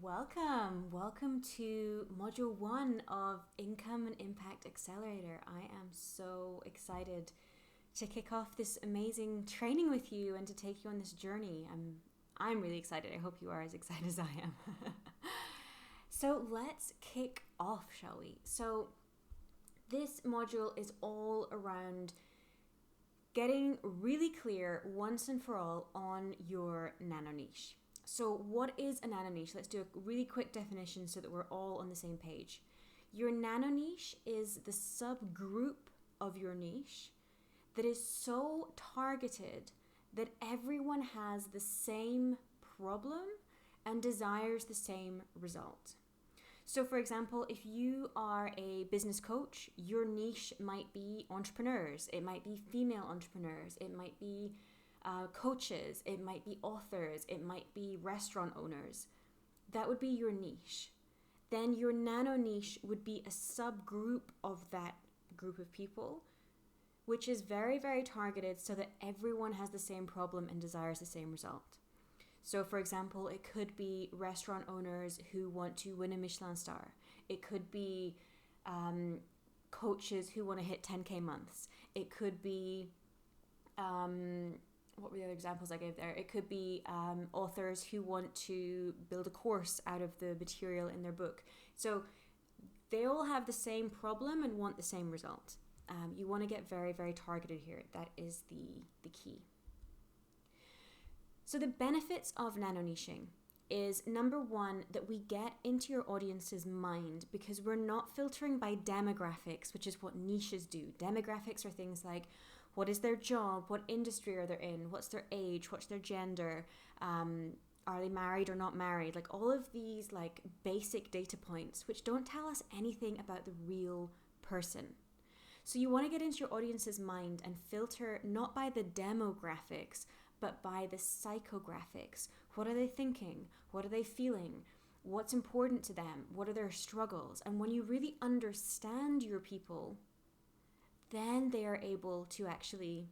Welcome to Module 1 of Income and Impact Accelerator. I am so excited to kick off this amazing training with you and to take you on this journey. I'm really excited. I hope you are as excited as I am. So let's kick off, shall we? So this module is all around getting really clear once and for all on your nano niche. So what is a nano niche? Let's do a really quick definition so that we're all on the same page. Your nano niche is the subgroup of your niche that is so targeted that everyone has the same problem and desires the same result. So for example, if you are a business coach, your niche might be entrepreneurs, it might be female entrepreneurs, it might be coaches, it might be authors, it might be restaurant owners. That would be your niche. Then your nano niche would be a subgroup of that group of people, which is very, very targeted so that everyone has the same problem and desires the same result. So for example, it could be restaurant owners who want to win a Michelin star. It could be coaches who want to hit 10K months. It could be what were the other examples I gave there? It could be authors who want to build a course out of the material in their book. So they all have the same problem and want the same result. You want to get very, very targeted here. That is the key. So the benefits of nano niching is, number one, that we get into your audience's mind because we're not filtering by demographics, which is what niches do. Demographics are things like what is their job, what industry are they in, what's their age, what's their gender, are they married or not married, like all of these like basic data points which don't tell us anything about the real person. So you want to get into your audience's mind and filter not by the demographics, but by the psychographics. What are they thinking? What are they feeling? What's important to them? What are their struggles? And when you really understand your people, then you're able to actually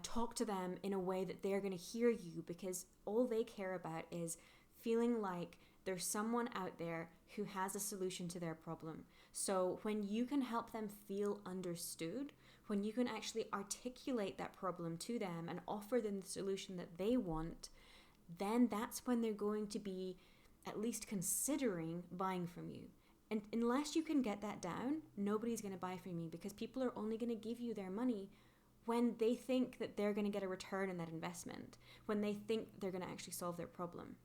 talk to them in a way that they're going to hear you, because all they care about is feeling like there's someone out there who has a solution to their problem. So when you can help them feel understood, when you can actually articulate that problem to them and offer them the solution that they want, then that's when they're going to be at least considering buying from you. And unless you can get that down, nobody's going to buy from you, because people are only going to give you their money when they think that they're going to get a return on that investment, when they think they're going to actually solve their problem.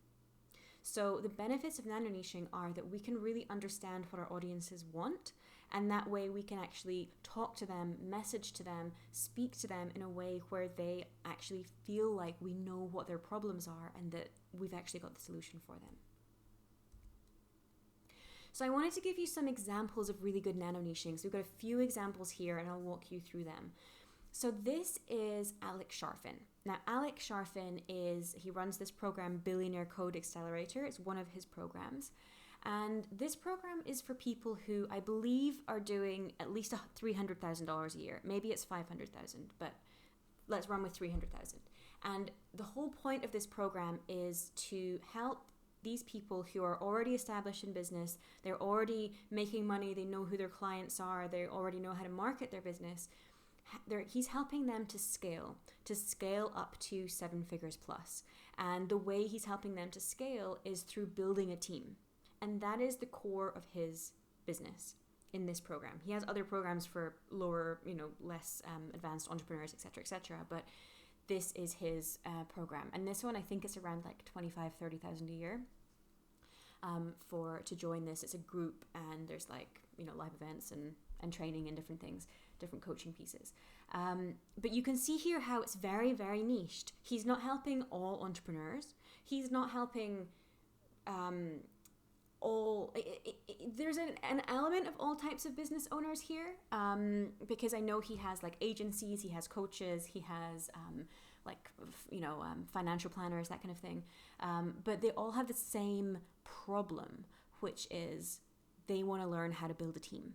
So the benefits of nano niching are that we can really understand what our audiences want, and that way we can actually talk to them, message to them, speak to them in a way where they actually feel like we know what their problems are and that we've actually got the solution for them. So I wanted to give you some examples of really good nano niching. So we've got a few examples here and I'll walk you through them. So this is Alex Sharfin. Now, Alex Sharfin he runs this program, Billionaire Code Accelerator. It's one of his programs. And this program is for people who I believe are doing at least $300,000 a year. Maybe it's $500,000, but let's run with $300,000. And the whole point of this program is to help these people who are already established in business. They're already making money. They know who their clients are. They already know how to market their business. He's helping them to scale up to 7 figures plus. And the way he's helping them to scale is through building a team. And that is the core of his business in this program. He has other programs for lower, less advanced entrepreneurs, etc., but this is his program. And this one, I think it's around like $25,000-$30,000 a year to join this. It's a group, and there's live events and training and different things, different coaching pieces. But you can see here how it's very, very niched. He's not helping all entrepreneurs. He's not helping there's an element of all types of business owners here, because I know he has like agencies, he has coaches, he has financial planners, that kind of thing. But they all have the same problem, which is they want to learn how to build a team.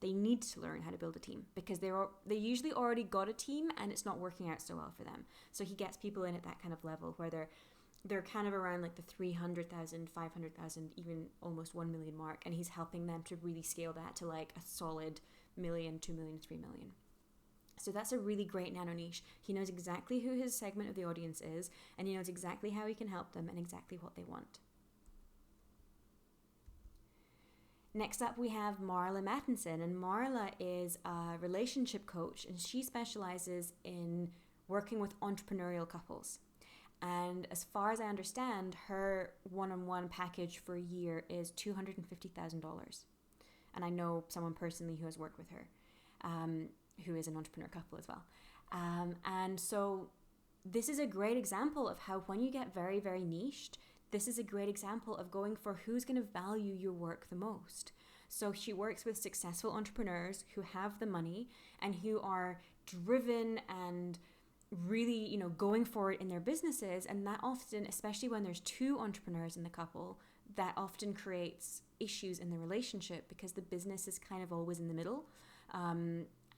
They need to learn how to build a team because they usually already got a team and it's not working out so well for them. So he gets people in at that kind of level where they're they're kind of around like the 300,000, 500,000, even almost 1 million mark. And he's helping them to really scale that to like a solid million, 2 million, 3 million. So that's a really great nano niche. He knows exactly who his segment of the audience is, and he knows exactly how he can help them and exactly what they want. Next up, we have Marla Mattinson, and Marla is a relationship coach, and she specializes in working with entrepreneurial couples. And as far as I understand, her one-on-one package for a year is $250,000. And I know someone personally who has worked with her, who is an entrepreneur couple as well. And so this is a great example of how when you get very, very niched, this is a great example of going for who's going to value your work the most. So she works with successful entrepreneurs who have the money and who are driven and really, going for it in their businesses. And that often, especially when there's two entrepreneurs in the couple, that often creates issues in the relationship because the business is kind of always in the middle.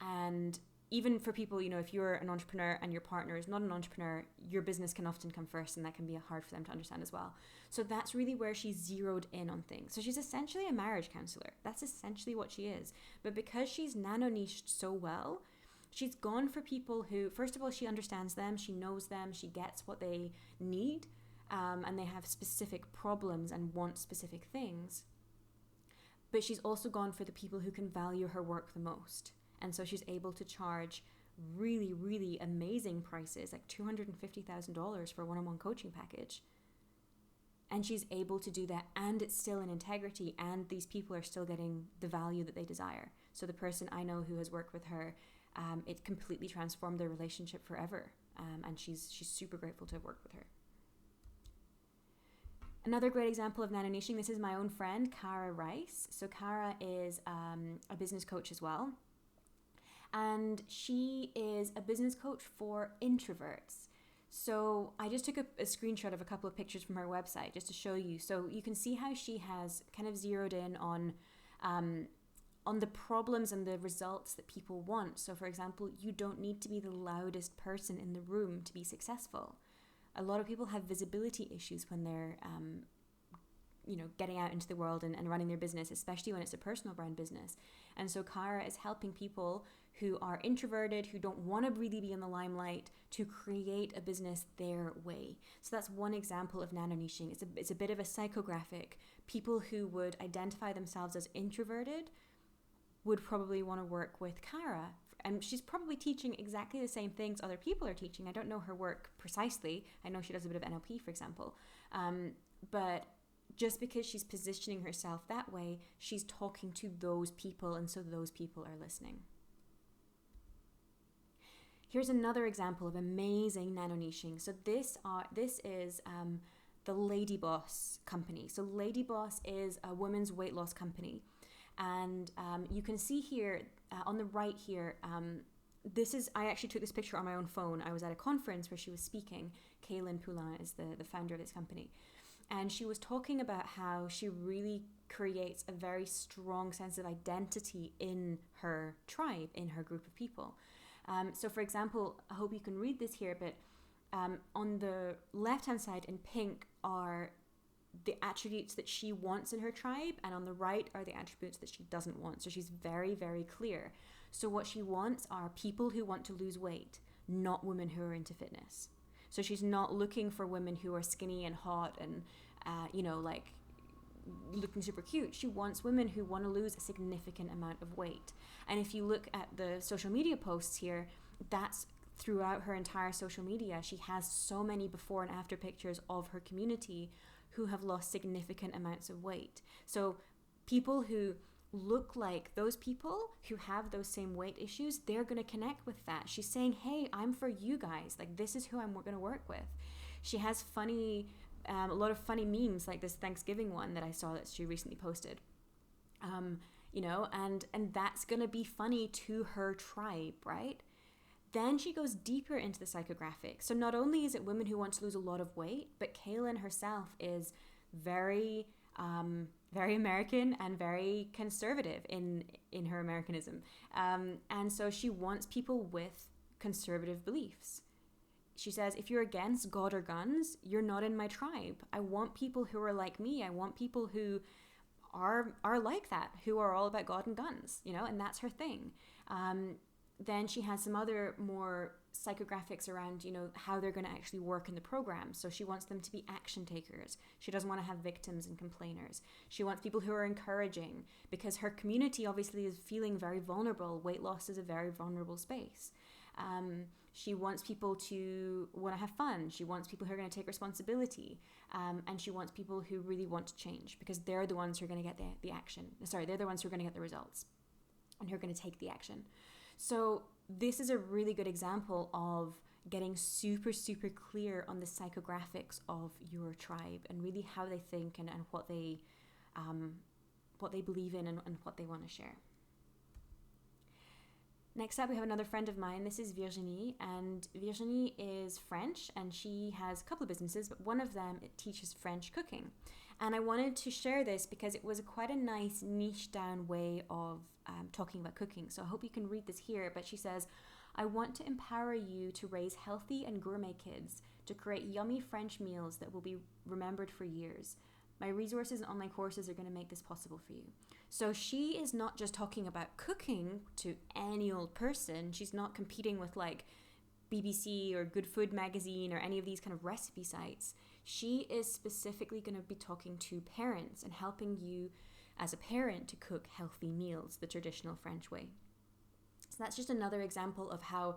And even for people, if you're an entrepreneur and your partner is not an entrepreneur, your business can often come first, and that can be hard for them to understand as well. So that's really where she's zeroed in on things. So she's essentially a marriage counselor. That's essentially what she is. But because she's nano-niched so well, she's gone for people who, first of all, she understands them, she knows them, she gets what they need, and they have specific problems and want specific things. But she's also gone for the people who can value her work the most. And so she's able to charge really, really amazing prices, like $250,000 for a one-on-one coaching package. And she's able to do that, and it's still in integrity, and these people are still getting the value that they desire. So the person I know who has worked with her, it completely transformed their relationship forever. And she's super grateful to have worked with her. Another great example of nano-niching, this is my own friend, Cara Rice. So Cara is a business coach as well. And she is a business coach for introverts. So I just took a screenshot of a couple of pictures from her website just to show you. So you can see how she has kind of zeroed in on the problems and the results that people want. So for example, you don't need to be the loudest person in the room to be successful. A lot of people have visibility issues when they're getting out into the world and running their business, especially when it's a personal brand business. And so Cara is helping people who are introverted, who don't want to really be in the limelight, to create a business their way. So that's one example of nano-niching. It's a bit of a psychographic. People who would identify themselves as introverted would probably want to work with Cara. And she's probably teaching exactly the same things other people are teaching. I don't know her work precisely. I know she does a bit of NLP, for example. But just because she's positioning herself that way, she's talking to those people, and so those people are listening. Here's another example of amazing nano-niching. So this is the Lady Boss company. So Lady Boss is a women's weight loss company. And you can see here, on the right here, I actually took this picture on my own phone. I was at a conference where she was speaking. Kaylin Poulin is the founder of this company. And she was talking about how she really creates a very strong sense of identity in her tribe, in her group of people. So for example, I hope you can read this here, but on the left-hand side in pink are the attributes that she wants in her tribe, and on the right are the attributes that she doesn't want. So she's very, very clear. So what she wants are people who want to lose weight, not women who are into fitness. So she's not looking for women who are skinny and hot and, like looking super cute. She wants women who want to lose a significant amount of weight. And if you look at the social media posts here, that's throughout her entire social media. She has so many before and after pictures of her community who have lost significant amounts of weight. So people who look like those people who have those same weight issues, they're going to connect with that. She's saying, hey, I'm for you guys. Like, this is who I'm going to work with. She has a lot of funny memes, like this Thanksgiving one that I saw that she recently posted. And that's going to be funny to her tribe, right? Then she goes deeper into the psychographic. So not only is it women who want to lose a lot of weight, but Kaylin herself is very American and very conservative in her Americanism. And so she wants people with conservative beliefs. she says, if you're against God or guns, you're not in my tribe. I want people who are like me. I want people who are like that, who are all about God and guns, and that's her thing. Then she has some other more psychographics around, how they're going to actually work in the program. So she wants them to be action takers. She doesn't want to have victims and complainers. She wants people who are encouraging, because her community obviously is feeling very vulnerable. Weight loss is a very vulnerable space. She wants people to want to have fun. She wants people who are going to take responsibility. And she wants people who really want to change, because they're the ones who are going to get the action. Sorry, they're the ones who are going to get the results and who are going to take the action. So this is a really good example of getting super, super clear on the psychographics of your tribe and really how they think and what they believe in and what they want to share. Next up, we have another friend of mine. This is Virginie, and Virginie is French, and she has a couple of businesses, but one of them, it teaches French cooking. And I wanted to share this because it was quite a nice niche down way of talking about cooking. So I hope you can read this here, but she says, I want to empower you to raise healthy and gourmet kids, to create yummy French meals that will be remembered for years. My resources and online courses are going to make this possible for you. So she is not just talking about cooking to any old person. She's not competing with like BBC or Good Food Magazine or any of these kind of recipe sites. She is specifically going to be talking to parents and helping you as a parent to cook healthy meals the traditional French way. So that's just another example of how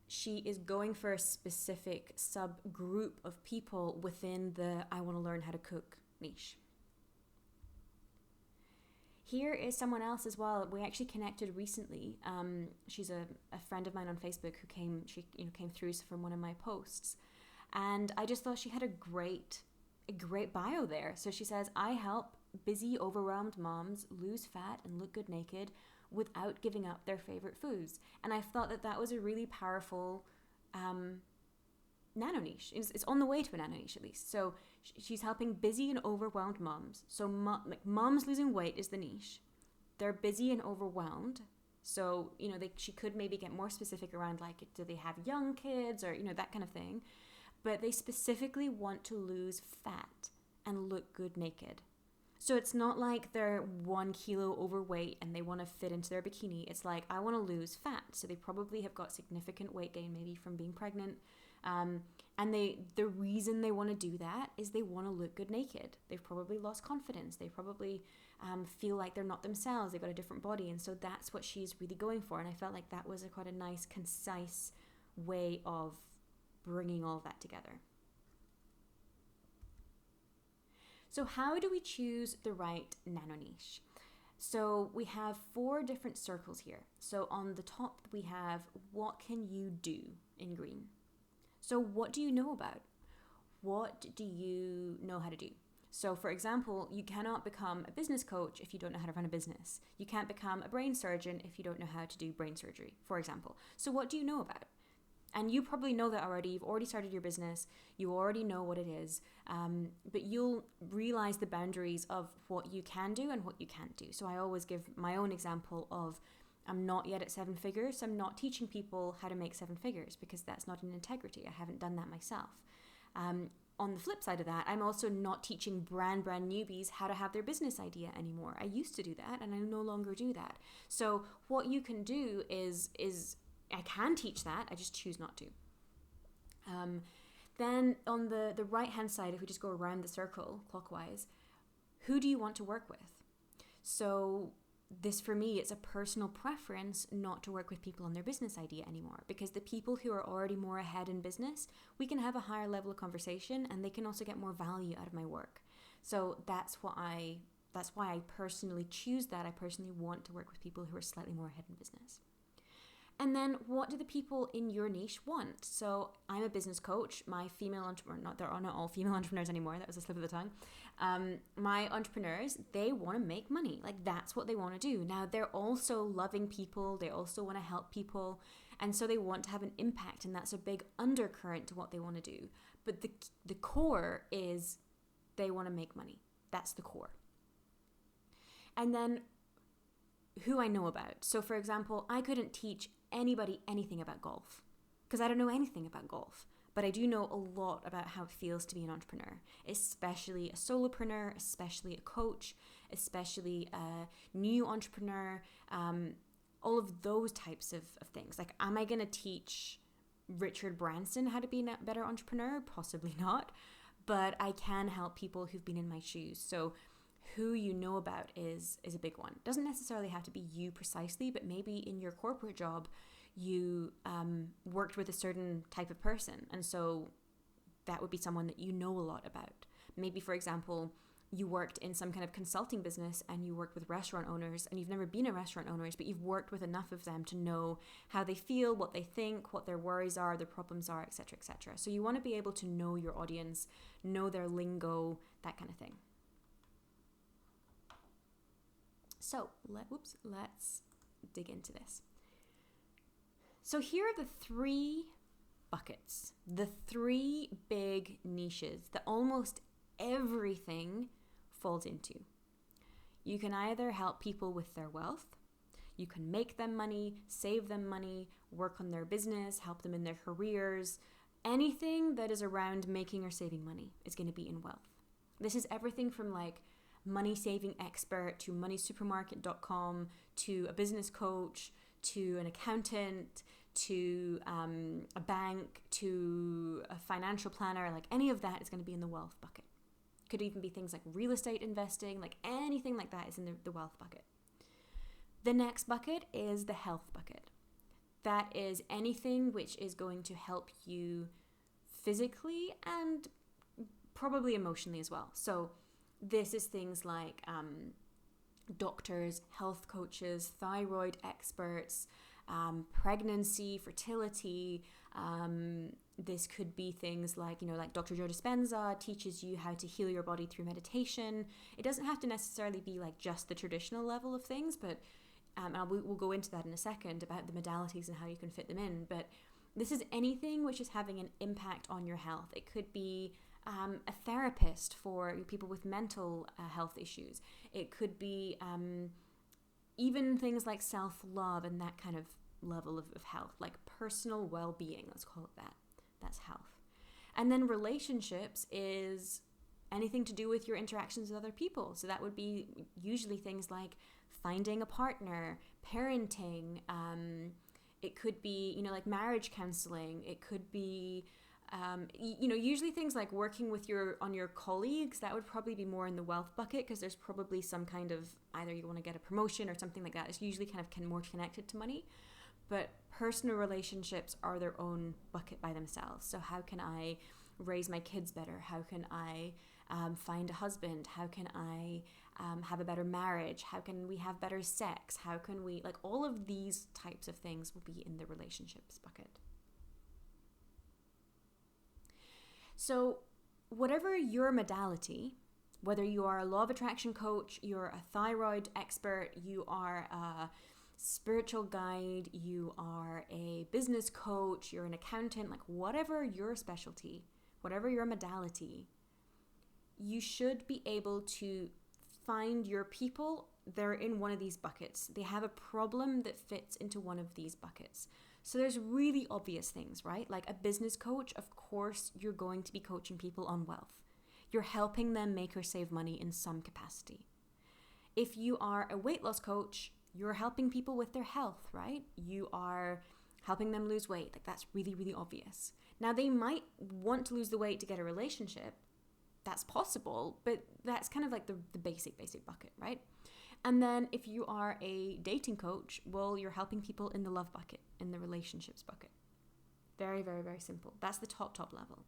she is going for a specific subgroup of people within the I want to learn how to cook niche. Here is someone else as well. We actually connected recently. She's a friend of mine on Facebook who came through from one of my posts. And I just thought she had a great bio there. So she says, I help busy, overwhelmed moms lose fat and look good naked without giving up their favorite foods. And I thought that was a really powerful nano niche. It's on the way to a nano niche at least. So she's helping busy and overwhelmed moms. So moms losing weight is the niche. They're busy and overwhelmed. So, she could maybe get more specific around like, do they have young kids or, that kind of thing. But they specifically want to lose fat and look good naked. So it's not like they're 1 kilo overweight and they want to fit into their bikini. It's like, I want to lose fat. So they probably have got significant weight gain, maybe from being pregnant. And the reason they want to do that is they want to look good naked. They've probably lost confidence. They probably feel like they're not themselves. They've got a different body. And so that's what she's really going for. And I felt like that was quite a nice, concise way of bringing all of that together. So how do we choose the right nano niche? So we have 4 different circles here. So on the top, we have what can you do in green. So what do you know about? What do you know how to do? So for example, you cannot become a business coach if you don't know how to run a business. You can't become a brain surgeon if you don't know how to do brain surgery, for example. So what do you know about? And you probably know that already. You've already started your business. You already know what it is. But you'll realize the boundaries of what you can do and what you can't do. So I always give my own example of I'm not yet at 7 figures. So I'm not teaching people how to make 7 figures because that's not an integrity. I haven't done that myself. On the flip side of that, I'm also not teaching brand newbies how to have their business idea anymore. I used to do that and I no longer do that. So what you can do is I can teach that, I just choose not to. Then on the right-hand side, if we just go around the circle clockwise, who do you want to work with? So this, for me, it's a personal preference not to work with people on their business idea anymore, because the people who are already more ahead in business, we can have a higher level of conversation and they can also get more value out of my work. So that's why I personally choose that. I personally want to work with people who are slightly more ahead in business. And then what do the people in your niche want? So I'm a business coach. My female entrepreneur, there are not all female entrepreneurs anymore. That was a slip of the tongue. My entrepreneurs, they want to make money. Like that's what they want to do. Now they're also loving people. They also want to help people. And so they want to have an impact. And that's a big undercurrent to what they want to do. But the core is they want to make money. That's the core. And then who I know about. So for example, I couldn't teach anybody anything about golf because I don't know anything about golf. but I do know a lot about how it feels to be an entrepreneur, especially a solopreneur, especially a coach, especially a new entrepreneur, all of those types of things. Like, am I going to teach Richard Branson how to be a better entrepreneur? Possibly not, but I can help people who've been in my shoes. So who you know about is a big one. Doesn't necessarily have to be you precisely, but maybe in your corporate job, you worked with a certain type of person. And so that would be someone that you know a lot about. Maybe, for example, you worked in some kind of consulting business and you worked with restaurant owners, and you've never been a restaurant owner, but you've worked with enough of them to know how they feel, what they think, what their worries are, their problems are, etc., etc. So you want to be able to know your audience, know their lingo, that kind of thing. So let's dig into this. So here are the three buckets, the three big niches that almost everything falls into. You can either help people with their wealth, you can make them money, save them money, work on their business, help them in their careers. Anything that is around making or saving money is going to be in wealth. This is everything from like money saving expert to moneysupermarket.com to a business coach to an accountant to a bank to a financial planner. Like, any of that is going to be in the wealth bucket. Could even be things like real estate investing, like anything like that is in the wealth bucket. The next bucket is the health bucket. That is anything which is going to help you physically and probably emotionally as well. So this is things like doctors, health coaches, thyroid experts, pregnancy, fertility. This could be things like, like Dr. Joe Dispenza teaches you how to heal your body through meditation. It doesn't have to necessarily be like just the traditional level of things, but we'll go into that in a second about the modalities and how you can fit them in. But this is anything which is having an impact on your health. It could be a therapist for people with mental health issues. It could be even things like self-love and that kind of level of health, like personal well-being, let's call it that. That's health. And then relationships is anything to do with your interactions with other people. So that would be usually things like finding a partner, parenting. It could be, like marriage counseling. It could be, usually things like working with on your colleagues. That would probably be more in the wealth bucket, because there's probably some kind of, either you want to get a promotion or something like that. It's usually kind of more connected to money. But personal relationships are their own bucket by themselves. So how can I raise my kids better? How can I find a husband? How can I have a better marriage? How can we have better sex? How can we, like, all of these types of things will be in the relationships bucket. So whatever your modality, whether you are a law of attraction coach, you're a thyroid expert, you are a spiritual guide, you are a business coach, you're an accountant, like whatever your specialty, whatever your modality, you should be able to find your people. They're in one of these buckets. They have a problem that fits into one of these buckets. So there's really obvious things, right? Like a business coach, of course, you're going to be coaching people on wealth. You're helping them make or save money in some capacity. If you are a weight loss coach, you're helping people with their health, right? You are helping them lose weight. Like, that's really, really obvious. Now, they might want to lose the weight to get a relationship. That's possible, but that's kind of like the basic bucket, right? And then if you are a dating coach, well, you're helping people in the love bucket, in the relationships bucket. Very, very, very simple. That's the top level.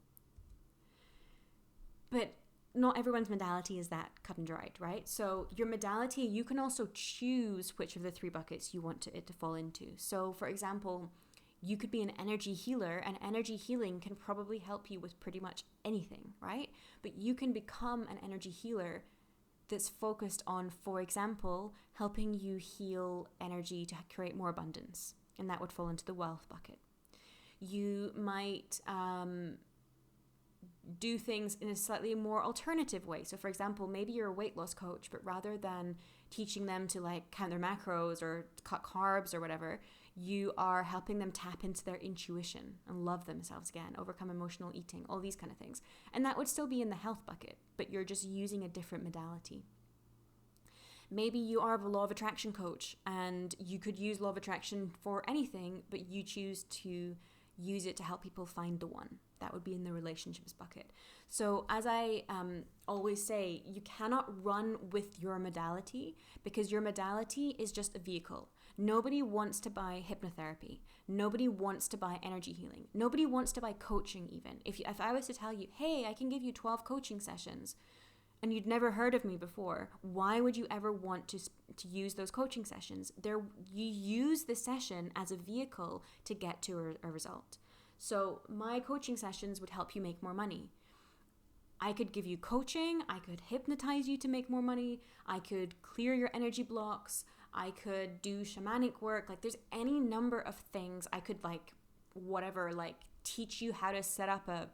But not everyone's modality is that cut and dried, right? So your modality, you can also choose which of the three buckets you want it to fall into. So for example, you could be an energy healer, and energy healing can probably help you with pretty much anything, right? But you can become an energy healer that's focused on, for example, helping you heal energy to create more abundance. And that would fall into the wealth bucket. You might do things in a slightly more alternative way. So for example, maybe you're a weight loss coach, but rather than teaching them to like count their macros or cut carbs or whatever, You are helping them tap into their intuition and love themselves again, overcome emotional eating, all these kind of things. And that would still be in the health bucket, but you're just using a different modality. Maybe you are a law of attraction coach and you could use law of attraction for anything, but you choose to use it to help people find the one. That would be in the relationships bucket. So as I always say, you cannot run with your modality because your modality is just a vehicle. Nobody wants to buy hypnotherapy. Nobody wants to buy energy healing. Nobody wants to buy coaching even. If I was to tell you, hey, I can give you 12 coaching sessions, and you'd never heard of me before, why would you ever want to use those coaching sessions? You use the session as a vehicle to get to a result. So my coaching sessions would help you make more money. I could give you coaching, I could hypnotize you to make more money, I could clear your energy blocks, I could do shamanic work, like there's any number of things I could teach you how to set up a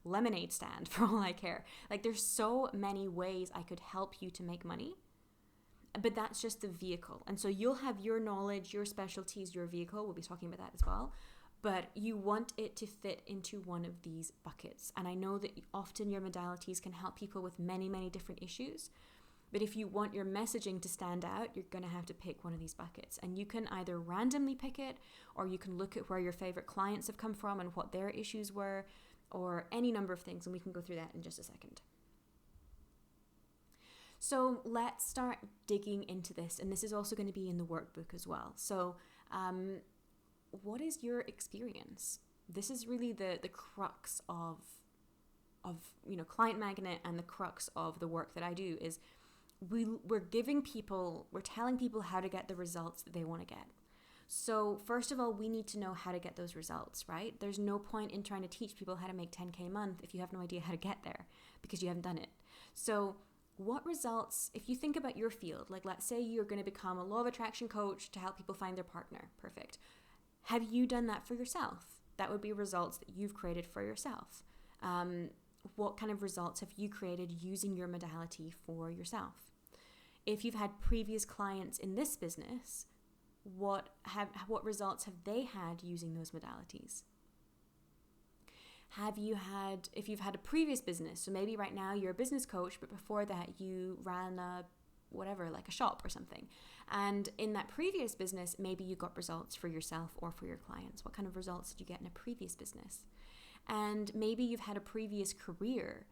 lemonade stand for all I care. Like there's so many ways I could help you to make money, but that's just the vehicle. And so you'll have your knowledge, your specialties, your vehicle. We'll be talking about that as well. But you want it to fit into one of these buckets. And I know that often your modalities can help people with many, many different issues. But if you want your messaging to stand out, you're going to have to pick one of these buckets. And you can either randomly pick it, or you can look at where your favorite clients have come from and what their issues were, or any number of things. And we can go through that in just a second. So let's start digging into this. And this is also going to be in the workbook as well. So what is your experience? This is really the crux of Client Magnet, and the crux of the work that I do is we're telling people how to get the results that they want to get. So first of all, we need to know how to get those results, right? There's no point in trying to teach people how to make 10K a month if you have no idea how to get there because you haven't done it. So what results, if you think about your field, like let's say you're going to become a law of attraction coach to help people find their partner. Perfect. Have you done that for yourself? That would be results that you've created for yourself. What kind of results have you created using your modality for yourself? If you've had previous clients in this business, what results have they had using those modalities? If you've had a previous business, so maybe right now you're a business coach, but before that you ran a shop or something. And in that previous business, maybe you got results for yourself or for your clients. What kind of results did you get in a previous business? And maybe you've had a previous career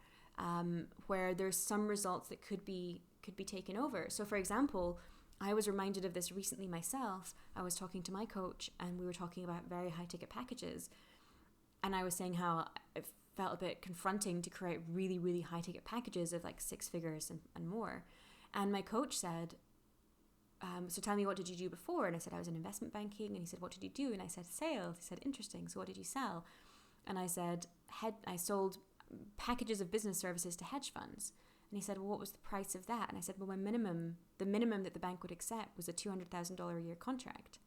where there's some results that could be taken over. So for example, I was reminded of this recently myself. I was talking to my coach and we were talking about very high ticket packages. And I was saying how it felt a bit confronting to create really, really high ticket packages of like 6 figures and more. And my coach said, so tell me, what did you do before? And I said, I was in investment banking. And he said, what did you do? And I said, sales. He said, interesting. So what did you sell? And I said, I sold packages of business services to hedge funds. And he said, well, what was the price of that? And I said, well, the minimum that the bank would accept was a $200,000 a year contract.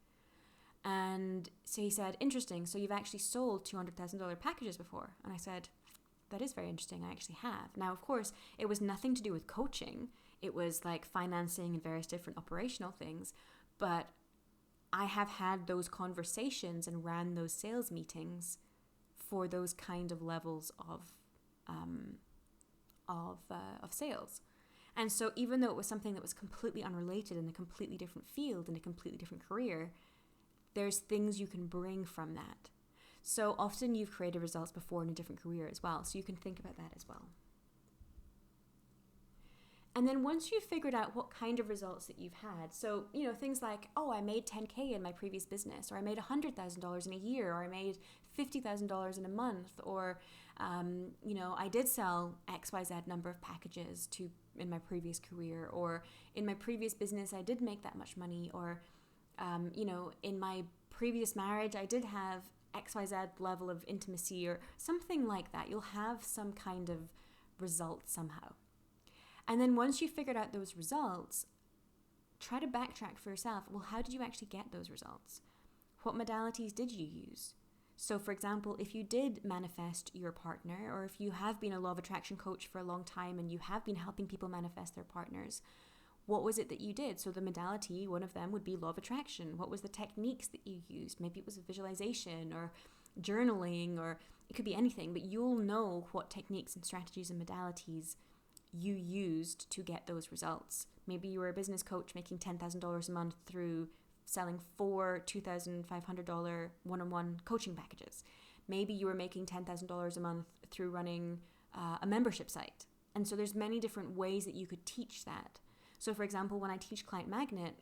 And so he said, interesting. So you've actually sold $200,000 packages before? And I said, that is very interesting. I actually have. Now, of course, it was nothing to do with coaching. It was like financing and various different operational things. But I have had those conversations and ran those sales meetings for those kind of levels of sales. And so even though it was something that was completely unrelated in a completely different field, in a completely different career, there's things you can bring from that. So often you've created results before in a different career as well. So you can think about that as well. And then once you've figured out what kind of results that you've had, so, things like, oh, I made 10K in my previous business, or I made $100,000 in a year, or I made $50,000 in a month, or, I did sell XYZ number of packages in my previous career, or in my previous business, I did make that much money, or, in my previous marriage, I did have XYZ level of intimacy, or something like that. You'll have some kind of result somehow. And then once you've figured out those results, try to backtrack for yourself. Well, how did you actually get those results? What modalities did you use? So for example, if you did manifest your partner, or if you have been a law of attraction coach for a long time and you have been helping people manifest their partners, What was it that you did? So the modality, one of them would be law of attraction. What was the techniques that you used? Maybe it was visualization or journaling, or it could be anything, but you'll know what techniques and strategies and modalities you used to get those results. Maybe you were a business coach making $10,000 a month through selling 4 $2,500 one-on-one coaching packages. Maybe you were making $10,000 a month through running a membership site. And so there's many different ways that you could teach that. So for example, when I teach Client Magnet,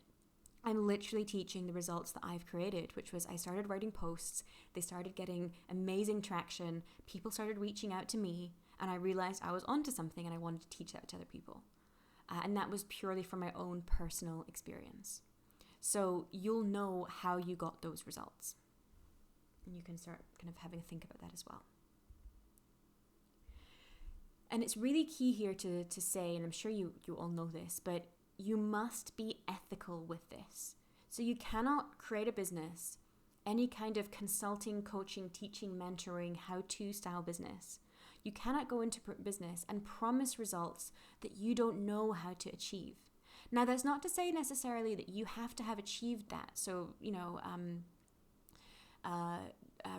I'm literally teaching the results that I've created, which was I started writing posts, they started getting amazing traction, people started reaching out to me, and I realized I was onto something and I wanted to teach that to other people. And that was purely from my own personal experience. So you'll know how you got those results. And you can start kind of having a think about that as well. And it's really key here to say, and I'm sure you all know this, but you must be ethical with this. So you cannot create a business, any kind of consulting, coaching, teaching, mentoring, how-to style business. You cannot go into business and promise results that you don't know how to achieve. Now, that's not to say necessarily that you have to have achieved that. So,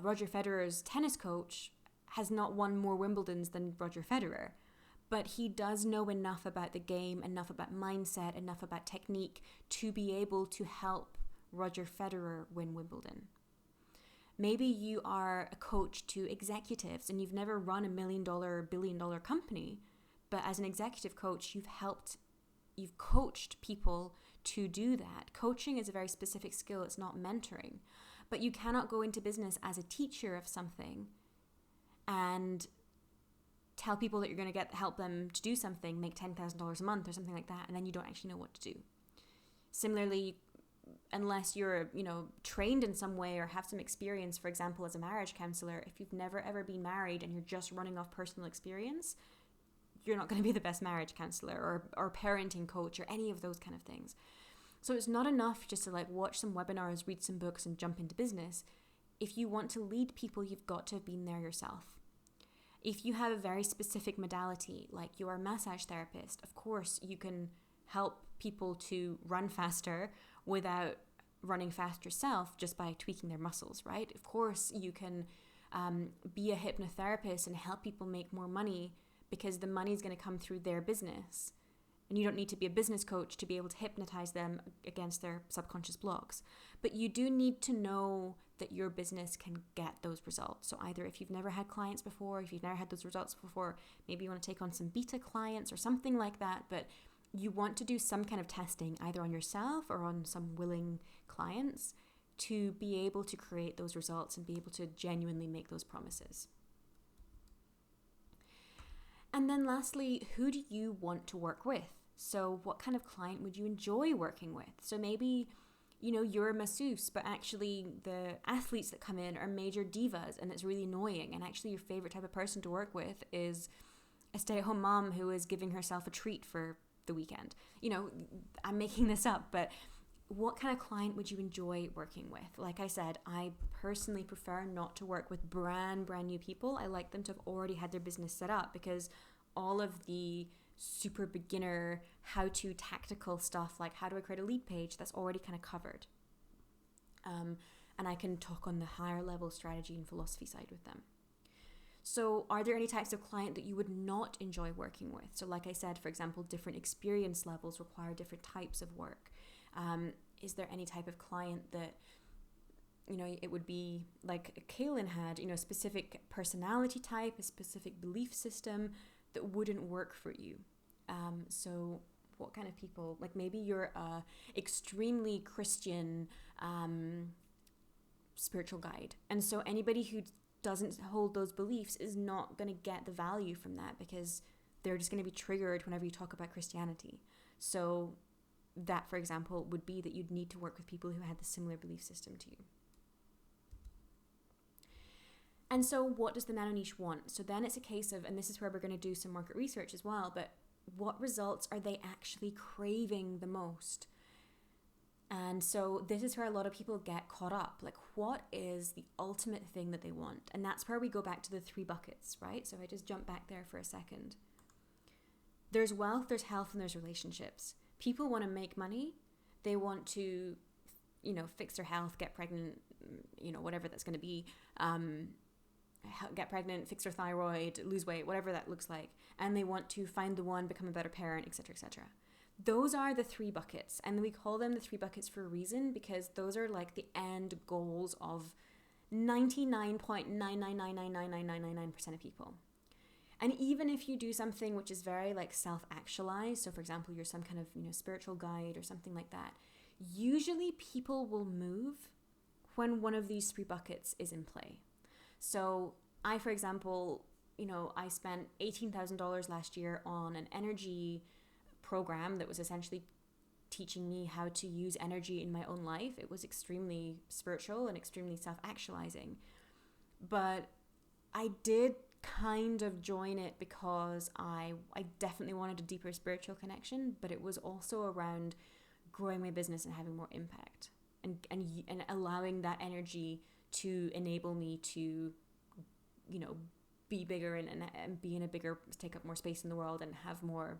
Roger Federer's tennis coach has not won more Wimbledons than Roger Federer, but he does know enough about the game, enough about mindset, enough about technique to be able to help Roger Federer win Wimbledon. Maybe you are a coach to executives and you've never run $1 million, $1 billion company, but as an executive coach, you've coached people to do that. Coaching is a very specific skill. It's not mentoring, but you cannot go into business as a teacher of something and tell people that you're going to help them to do something, make $10,000 a month or something like that, and then you don't actually know what to do. Similarly, unless you're, trained in some way or have some experience, for example, as a marriage counselor, if you've never ever been married and you're just running off personal experience, you're not going to be the best marriage counselor or parenting coach or any of those kind of things. So it's not enough just to watch some webinars, read some books and jump into business. If you want to lead people, you've got to have been there yourself. If you have a very specific modality, like you're a massage therapist, of course you can help people to run faster without running fast yourself just by tweaking their muscles, right? Of course you can be a hypnotherapist and help people make more money because the money is going to come through their business. And you don't need to be a business coach to be able to hypnotize them against their subconscious blocks. But you do need to know that your business can get those results. So either if you've never had clients before, if you've never had those results before, maybe you want to take on some beta clients or something like that. But you want to do some kind of testing either on yourself or on some willing clients to be able to create those results and be able to genuinely make those promises. And then lastly, who do you want to work with? So what kind of client would you enjoy working with? So maybe, you're a masseuse, but actually the athletes that come in are major divas and it's really annoying. And actually your favorite type of person to work with is a stay-at-home mom who is giving herself a treat for the weekend. I'm making this up, but what kind of client would you enjoy working with? Like I said, I personally prefer not to work with brand new people. I like them to have already had their business set up because all of the super beginner how-to tactical stuff, like how do I create a lead page, that's already kind of covered. And I can talk on the higher level strategy and philosophy side with them. So are there any types of client that you would not enjoy working with? So like I said, for example, different experience levels require different types of work. Is there any type of client that, it would be like Kaylin had, a specific personality type, a specific belief system that wouldn't work for you? So what kind of people, like maybe you're a extremely Christian spiritual guide. And so anybody who doesn't hold those beliefs is not going to get the value from that because they're just going to be triggered whenever you talk about Christianity. So that, for example, would be that you'd need to work with people who had the similar belief system to you. And so what does the nano niche want? So then it's a case of, and this is where we're going to do some market research as well, but what results are they actually craving the most? And so this is where a lot of people get caught up. Like, what is the ultimate thing that they want? And that's where we go back to the 3 buckets, right? So if I just jump back there for a second. There's wealth, there's health, and there's relationships. People want to make money. They want to, fix their health, get pregnant, whatever that's going to be, get pregnant, fix their thyroid, lose weight, whatever that looks like. And they want to find the one, become a better parent, etc., etc. Those are the three buckets. And we call them the three buckets for a reason, because those are like the end goals of 99.9999999% of people. And even if you do something which is very like self-actualized, so for example, you're some kind of, spiritual guide or something like that, usually people will move when one of these three buckets is in play. So I, for example, I spent $18,000 last year on an energy program that was essentially teaching me how to use energy in my own life. It was extremely spiritual and extremely self-actualizing. But I did kind of join it because I definitely wanted a deeper spiritual connection, but it was also around growing my business and having more impact and allowing that energy to enable me to, be bigger and be in a bigger, take up more space in the world and have more,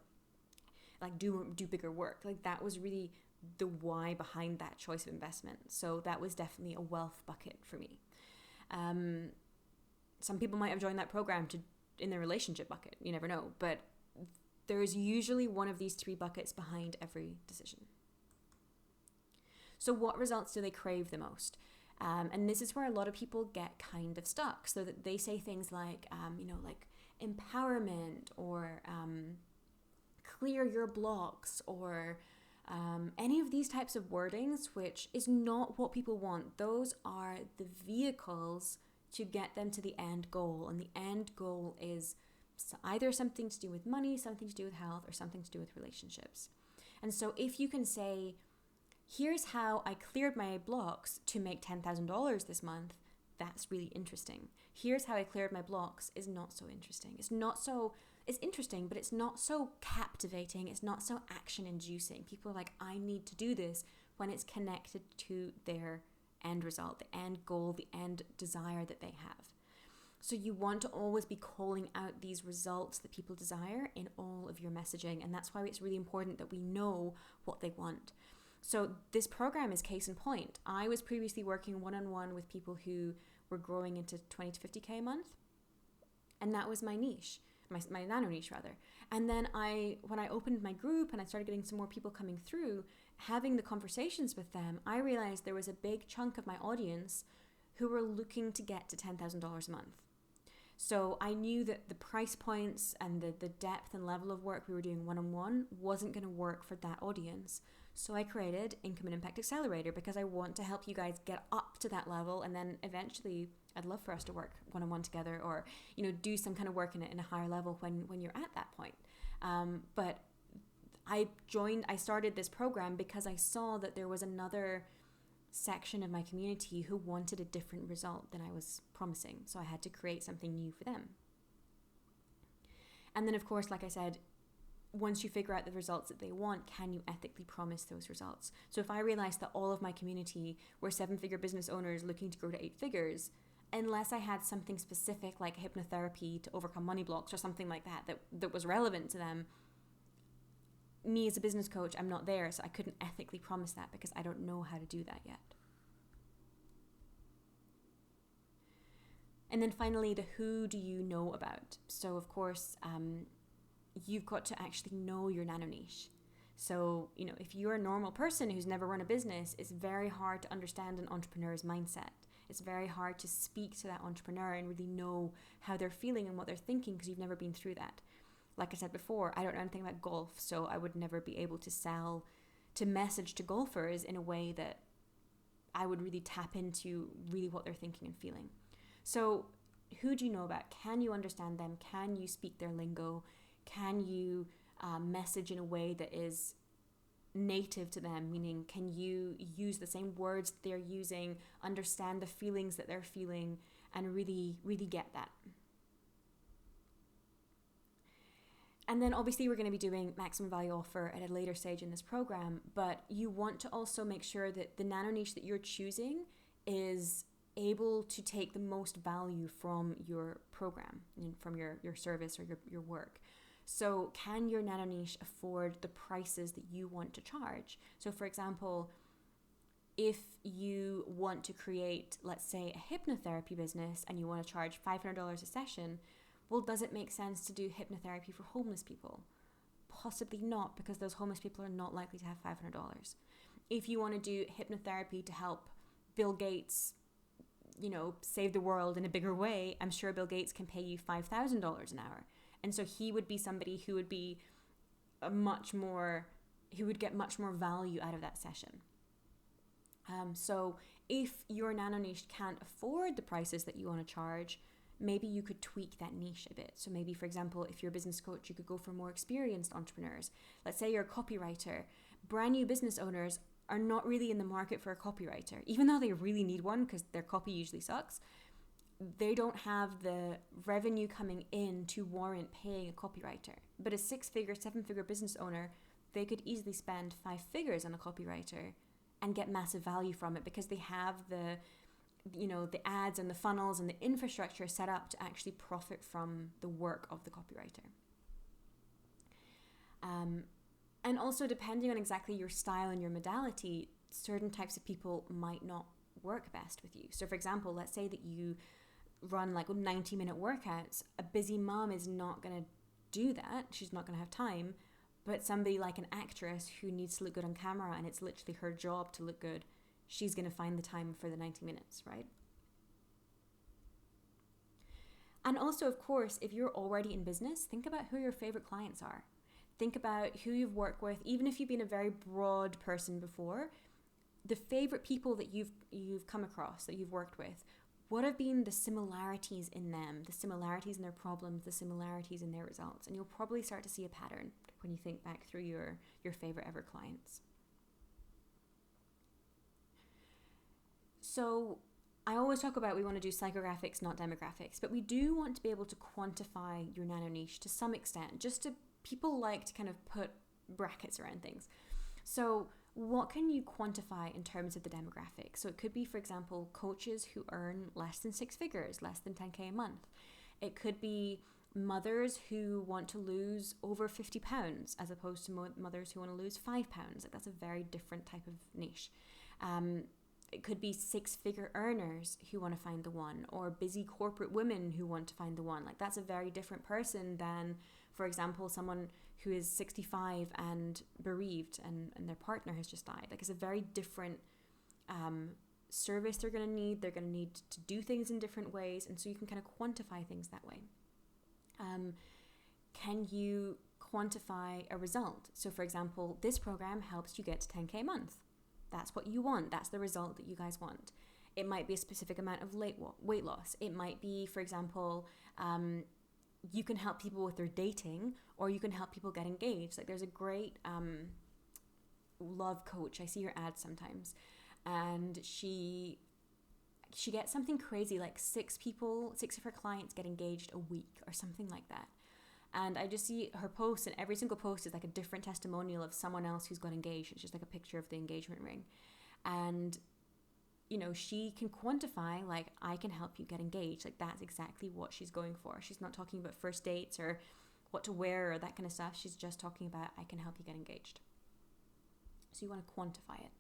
like do bigger work. Like that was really the why behind that choice of investment. So that was definitely a wealth bucket for me. Some people might have joined that program in their relationship bucket. You never know. But there's usually one of these three buckets behind every decision. So what results do they crave the most? And this is where a lot of people get kind of stuck. So that they say things like, like empowerment or clear your blocks or any of these types of wordings, which is not what people want. Those are the vehicles to get them to the end goal. And the end goal is either something to do with money, something to do with health, or something to do with relationships. And so if you can say, here's how I cleared my blocks to make $10,000 this month, that's really interesting. Here's how I cleared my blocks is not so interesting. It's interesting, but it's not so captivating. It's not so action inducing. People are like, I need to do this when it's connected to their end result, the end goal, the end desire that they have. So you want to always be calling out these results that people desire in all of your messaging. And that's why it's really important that we know what they want. So this program is case in point. I was previously working one-on-one with people who were growing into 20 to 50K a month. And that was my niche, my nano niche rather. And then when I opened my group and I started getting some more people coming through, having the conversations with them, I realized there was a big chunk of my audience who were looking to get to $10,000 a month. So I knew that the price points and the depth and level of work we were doing one-on-one wasn't going to work for that audience. So I created Income and Impact Accelerator because I want to help you guys get up to that level, and then eventually I'd love for us to work one-on-one together or, do some kind of work in a higher level when you're at that point. But I started this program because I saw that there was another section of my community who wanted a different result than I was promising. So I had to create something new for them. And then, of course, like I said, once you figure out the results that they want, can you ethically promise those results? So if I realized that all of my community were 7-figure business owners looking to grow to 8 figures, unless I had something specific like hypnotherapy to overcome money blocks or something like that was relevant to them, me as a business coach, I'm not there, so I couldn't ethically promise that because I don't know how to do that yet. And then finally, the who do you know about? So of course, you've got to actually know your nano niche. So, if you're a normal person who's never run a business, it's very hard to understand an entrepreneur's mindset. It's very hard to speak to that entrepreneur and really know how they're feeling and what they're thinking because you've never been through that. Like I said before, I don't know anything about golf, so I would never be able to message to golfers in a way that I would really tap into really what they're thinking and feeling. So who do you know about? Can you understand them? Can you speak their lingo? Can you message in a way that is native to them? Meaning, can you use the same words they're using, understand the feelings that they're feeling, and really, really get that? And then obviously we're going to be doing maximum value offer at a later stage in this program, but you want to also make sure that the nano niche that you're choosing is able to take the most value from your program and from your service or your work. So can your nano niche afford the prices that you want to charge? So for example, if you want to create, let's say, a hypnotherapy business and you want to charge $500 a session, well, does it make sense to do hypnotherapy for homeless people? Possibly not, because those homeless people are not likely to have $500. If you want to do hypnotherapy to help Bill Gates, save the world in a bigger way, I'm sure Bill Gates can pay you $5,000 an hour. And so he would be somebody who would be who would get much more value out of that session. So if your nano niche can't afford the prices that you want to charge, maybe you could tweak that niche a bit. So maybe, for example, if you're a business coach, you could go for more experienced entrepreneurs. Let's say you're a copywriter. Brand new business owners are not really in the market for a copywriter, even though they really need one because their copy usually sucks. They don't have the revenue coming in to warrant paying a copywriter. But a 6-figure, 7-figure business owner, they could easily spend 5 figures on a copywriter and get massive value from it because they have the ads and the funnels and the infrastructure set up to actually profit from the work of the copywriter. And also, depending on exactly your style and your modality, certain types of people might not work best with you. So for example, let's say that you run like 90-minute workouts. A busy mom is not going to do that. She's not going to have time. But somebody like an actress who needs to look good on camera and it's literally her job to look good, she's going to find the time for the 90 minutes, right? And also, of course, if you're already in business, think about who your favorite clients are. Think about who you've worked with. Even if you've been a very broad person before, the favorite people that you've come across, that you've worked with, what have been the similarities in them, the similarities in their problems, the similarities in their results? And you'll probably start to see a pattern when you think back through your favorite ever clients. So I always talk about we want to do psychographics, not demographics, but we do want to be able to quantify your nano niche to some extent. People like to kind of put brackets around things. So what can you quantify in terms of the demographic? So it could be, for example, coaches who earn less than 6 figures, less than 10K a month. It could be mothers who want to lose over 50 pounds as opposed to mothers who want to lose 5 pounds. Like, that's a very different type of niche. It could be 6-figure earners who want to find the one, or busy corporate women who want to find the one. Like, that's a very different person than, for example, someone who is 65 and bereaved and their partner has just died. Like, it's a very different service they're going to need. They're going to need to do things in different ways. And so you can kind of quantify things that way. Can you quantify a result? So for example, this program helps you get to 10K a month. That's what you want. That's the result that you guys want. It might be a specific amount of weight loss. It might be, for example, you can help people with their dating, or you can help people get engaged. Like, there's a great love coach. I see her ads sometimes, and she gets something crazy, like 6 of her clients get engaged a week or something like that. And I just see her posts, and every single post is like a different testimonial of someone else who's got engaged. It's just like a picture of the engagement ring. And, she can quantify, like, I can help you get engaged. Like, that's exactly what she's going for. She's not talking about first dates or what to wear or that kind of stuff. She's just talking about, I can help you get engaged. So you want to quantify it.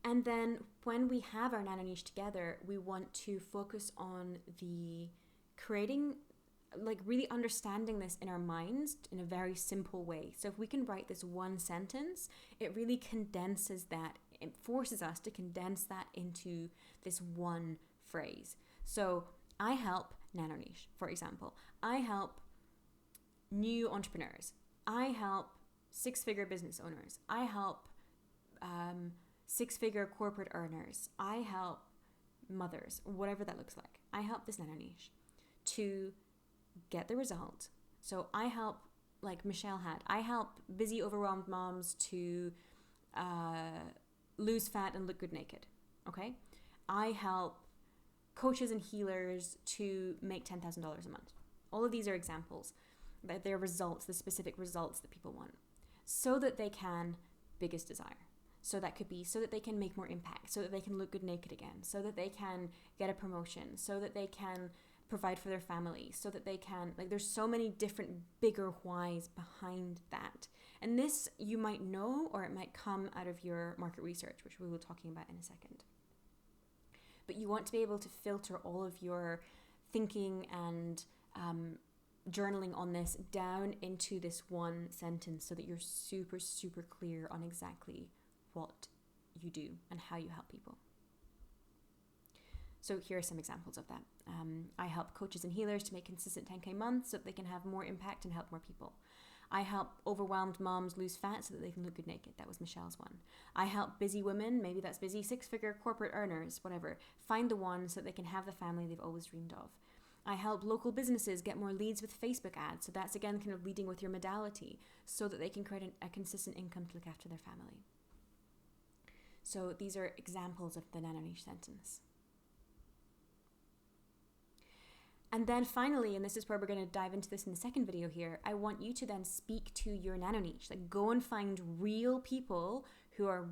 And then when we have our nano niche together, we want to focus on the creating, like, really understanding this in our minds in a very simple way. So if we can write this one sentence, it really condenses that. It forces us to condense that into this one phrase. So I help nano niche, for example. I help new entrepreneurs. I help 6-figure business owners. I help 6-figure corporate earners. I help mothers, whatever that looks like. I help this nano niche to get the result. So I help, like Michelle had, I help busy, overwhelmed moms to lose fat and look good naked. Okay? I help coaches and healers to make $10,000 a month. All of these are examples, that they're results, the specific results that people want, so that they can, biggest desire. So that could be so that they can make more impact, so that they can look good naked again, so that they can get a promotion, so that they can provide for their family so that they can, like, there's so many different bigger whys behind that. And this you might know, or it might come out of your market research, which we will be talking about in a second. But you want to be able to filter all of your thinking and journaling on this down into this one sentence so that you're super, super clear on exactly what you do and how you help people. So here are some examples of that. I help coaches and healers to make consistent 10K months so that they can have more impact and help more people. I help overwhelmed moms lose fat so that they can look good naked. That was Michelle's one. I help busy women, maybe that's busy 6-figure corporate earners, whatever, find the one so that they can have the family they've always dreamed of. I help local businesses get more leads with Facebook ads. So that's, again, kind of leading with your modality so that they can create a consistent income to look after their family. So these are examples of the nano niche sentence. And then finally, and this is where we're going to dive into this in the second video here, I want you to then speak to your nano niche. Like, go and find real people who are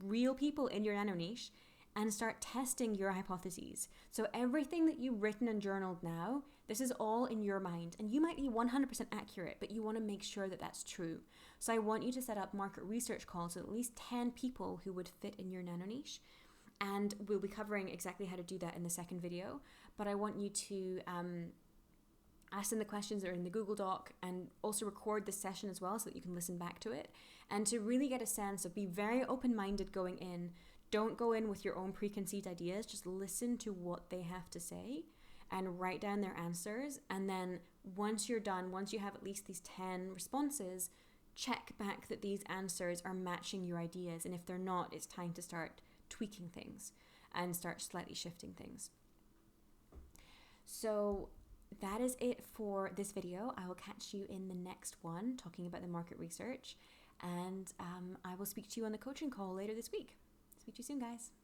real people in your nano niche and start testing your hypotheses. So everything that you've written and journaled now, this is all in your mind. And you might be 100% accurate, but you want to make sure that that's true. So I want you to set up market research calls with at least 10 people who would fit in your nano niche. And we'll be covering exactly how to do that in the second video. But I want you to ask them the questions that are in the Google Doc and also record this session as well so that you can listen back to it. And to really get a sense of, be very open-minded going in. Don't go in with your own preconceived ideas. Just listen to what they have to say and write down their answers. And then once you're done, once you have at least these 10 responses, check back that these answers are matching your ideas. And if they're not, it's time to start tweaking things and start slightly shifting things. So that is it for this video. I will catch you in the next one talking about the market research, and I will speak to you on the coaching call later this week. Speak to you soon, guys.